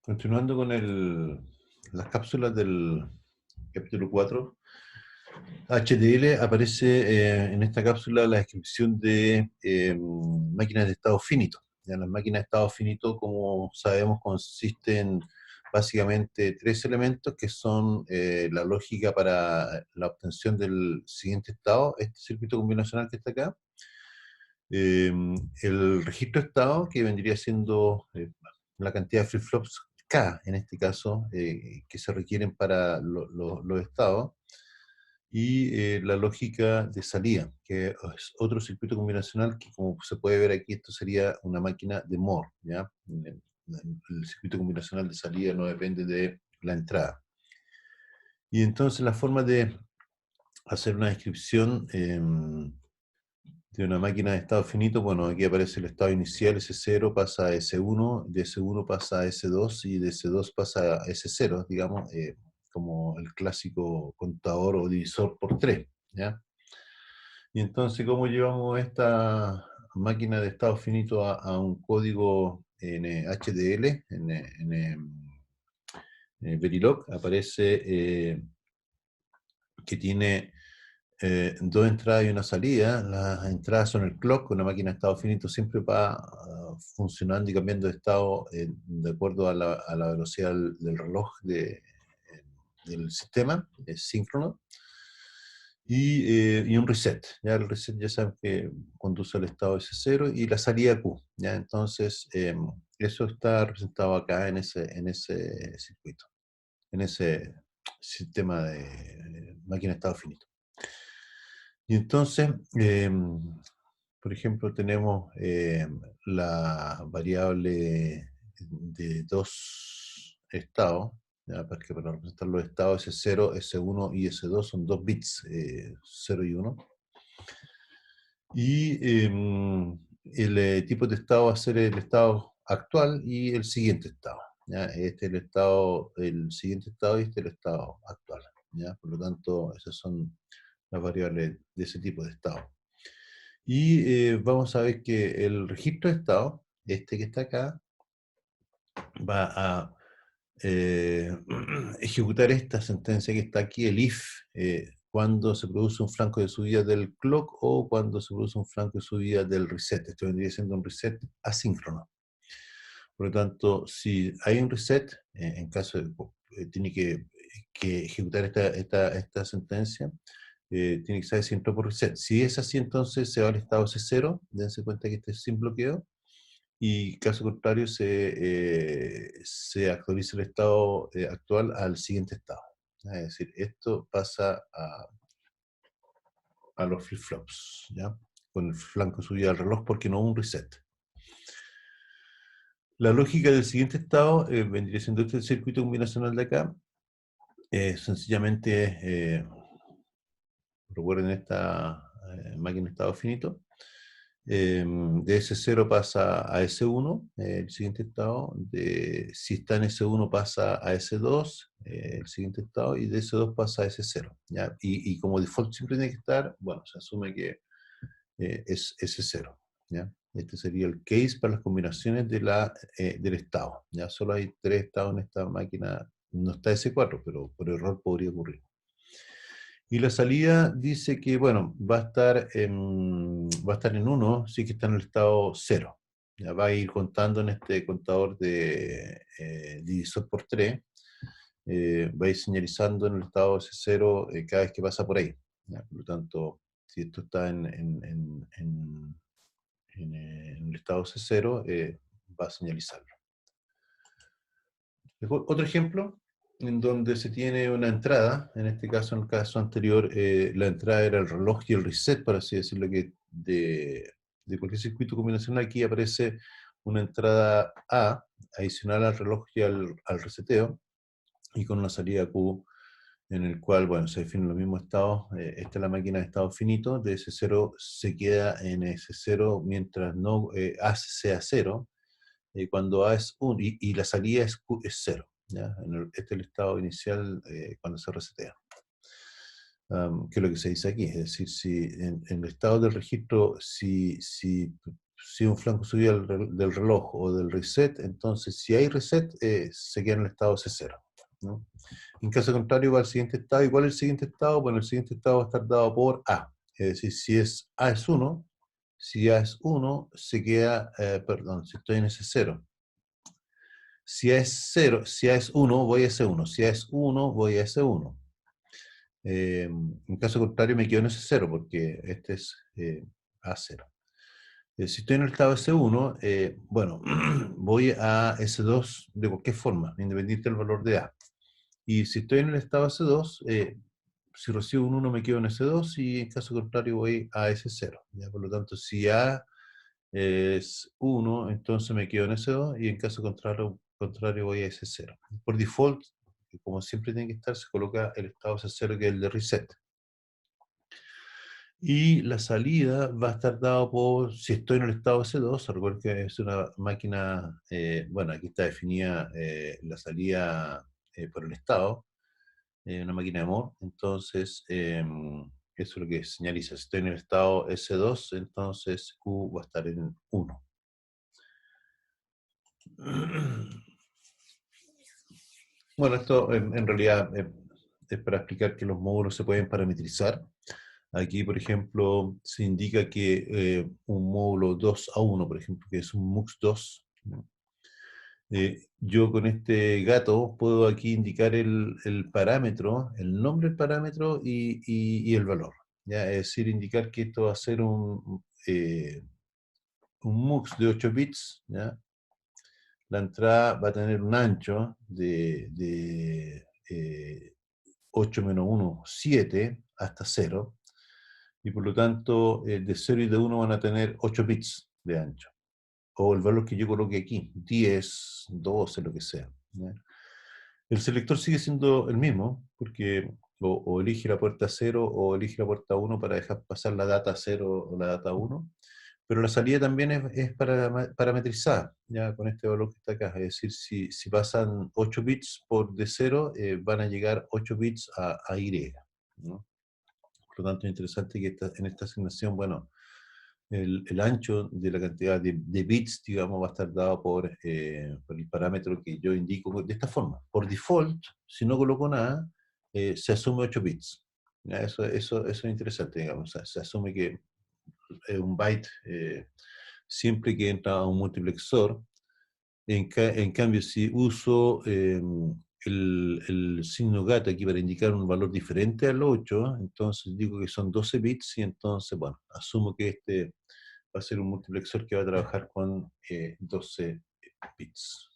Continuando con las cápsulas del capítulo 4, HDL aparece en esta cápsula la descripción de máquinas de estado finito. Ya, las máquinas de estado finito, como sabemos, consisten básicamente tres elementos que son la lógica para la obtención del siguiente estado, este circuito combinacional que está acá, eh, el registro de estado, que vendría siendo la cantidad de flip-flops K, en este caso, que se requieren para los estados, y la lógica de salida, que es otro circuito combinacional que, como se puede ver aquí, esto sería una máquina de Moore, ¿ya? El circuito combinacional de salida no depende de la entrada. Y entonces la forma de hacer una descripción de una máquina de estado finito, bueno, aquí aparece el estado inicial, S0 pasa a S1, de S1 pasa a S2 y de S2 pasa a S0, digamos, como el clásico contador o divisor por 3, ¿ya? Y entonces, ¿cómo llevamos esta máquina de estado finito a un código en HDL, en Verilog? Aparece que tiene dos entradas y una salida. Las entradas son el clock, una máquina de estado finito siempre va funcionando y cambiando de estado de acuerdo a la velocidad del reloj del sistema, es síncrono. Y un reset. Ya el reset ya saben que conduce al estado S0 y la salida Q. ¿Ya? Entonces, eso está representado acá en ese circuito, en ese sistema de máquina de estado finito. Y entonces, por ejemplo, tenemos la variable de dos estados, ¿ya? Porque para representar los estados S0, S1 y S2 son dos bits, 0 y 1. Y el tipo de estado va a ser el estado actual y el siguiente estado, ¿ya? Este es el estado, el siguiente estado y este es el estado actual, ¿ya? Por lo tanto, esas son las variables de ese tipo de estado. Y vamos a ver que el registro de estado, este que está acá, va a ejecutar esta sentencia que está aquí, el if, cuando se produce un flanco de subida del clock o cuando se produce un flanco de subida del reset. Esto vendría siendo un reset asíncrono. Por lo tanto, si hay un reset, en caso de tiene que ejecutar esta sentencia, tiene que saber si entró por reset. Si es así, entonces se va al estado C0, dense cuenta que este es sin bloqueo, y caso contrario se actualiza el estado actual al siguiente estado. Es decir, esto pasa a los flip-flops, ¿ya? Con el flanco subido al reloj porque no hubo un reset. La lógica del siguiente estado vendría siendo este circuito combinacional de acá. Sencillamente, recuerden esta máquina de estado finito. De S0 pasa a S1, el siguiente estado. Si está en S1 pasa a S2, el siguiente estado. Y de S2 pasa a S0. ¿Ya? Y como default siempre tiene que estar, bueno, se asume que es S0. ¿Ya? Este sería el case para las combinaciones del estado. ¿Ya? Solo hay tres estados en esta máquina. No está S4, pero por error podría ocurrir. Y la salida dice que, bueno, va a estar en 1, sí que está en el estado 0. Ya va a ir contando en este contador de divisor por 3. Va a ir señalizando en el estado S0 cada vez que pasa por ahí. ¿Ya? Por lo tanto, si esto está en el estado C0, va a señalizarlo. Otro ejemplo en donde se tiene una entrada, en este caso, en el caso anterior, la entrada era el reloj y el reset, por así decirlo, que de cualquier circuito combinacional. Aquí aparece una entrada A, adicional al reloj y al reseteo, y con una salida Q, en el cual, bueno, se definen los mismos estados. Esta es la máquina de estado finito, de S0 se queda en S0 mientras no A sea 0, cuando A es 1 y la salida es 0. ¿Ya? Este es el estado inicial cuando se resetea. Que es lo que se dice aquí, es decir, si en el estado del registro, si si un flanco subido del reloj o del reset, entonces si hay reset, se queda en el estado C0, ¿no? En caso contrario, va al siguiente estado. ¿Y cuál es el siguiente estado? Bueno, el siguiente estado va a estar dado por A. Es decir, si es A es 1, si A es 1, se queda, perdón, si estoy en S0. Si A es 0, si A es 1, voy a S1. Si A es 1, voy a S1. En caso contrario, me quedo en S0 porque este es A0. Si estoy en el estado S1, bueno, voy a S2 de cualquier forma, independiente del valor de A. Y si estoy en el estado S2, si recibo un 1 me quedo en S2 y en caso contrario voy a S0. ¿Ya? Por lo tanto, si A es 1, entonces me quedo en S2 y en caso contrario voy a S0. Por default, como siempre tiene que estar, se coloca el estado S0 que es el de reset. Y la salida va a estar dado por, si estoy en el estado S2, recuerden que es una máquina, bueno, aquí está definida la salida por el estado, una máquina de Moore, entonces eso es lo que señaliza. Si estoy en el estado S2, entonces Q va a estar en 1. Bueno, esto en realidad es para explicar que los módulos se pueden parametrizar. Aquí, por ejemplo, se indica que un módulo 2 a 1, por ejemplo, que es un MUX2, ¿no? Yo con este gato puedo aquí indicar el parámetro, el nombre del parámetro y el valor, ¿ya? Es decir, indicar que esto va a ser un MUX de 8 bits, ¿ya? La entrada va a tener un ancho de 8 menos 1, 7 hasta 0, y por lo tanto de 0 y de 1 van a tener 8 bits de ancho, o el valor que yo coloque aquí, 10, 12, lo que sea, ¿ya? El selector sigue siendo el mismo, porque o elige la puerta 0 o elige la puerta 1 para dejar pasar la data 0 o la data 1, pero la salida también es parametrizada, ya con este valor que está acá. Es decir, si pasan 8 bits por D0, van a llegar 8 bits a Y, ¿no? Por lo tanto, es interesante que en esta asignación, bueno, el ancho de la cantidad de bits, digamos, va a estar dado por el parámetro que yo indico de esta forma. Por default, si no coloco nada, se asume 8 bits. ¿Ya? Eso es interesante, digamos. O sea, se asume que un byte siempre que entra a un multiplexor. En cambio, si uso el signo gato aquí para indicar un valor diferente al 8, entonces digo que son 12 bits y entonces, bueno, asumo que este va a ser un multiplexor que va a trabajar con 12 bits.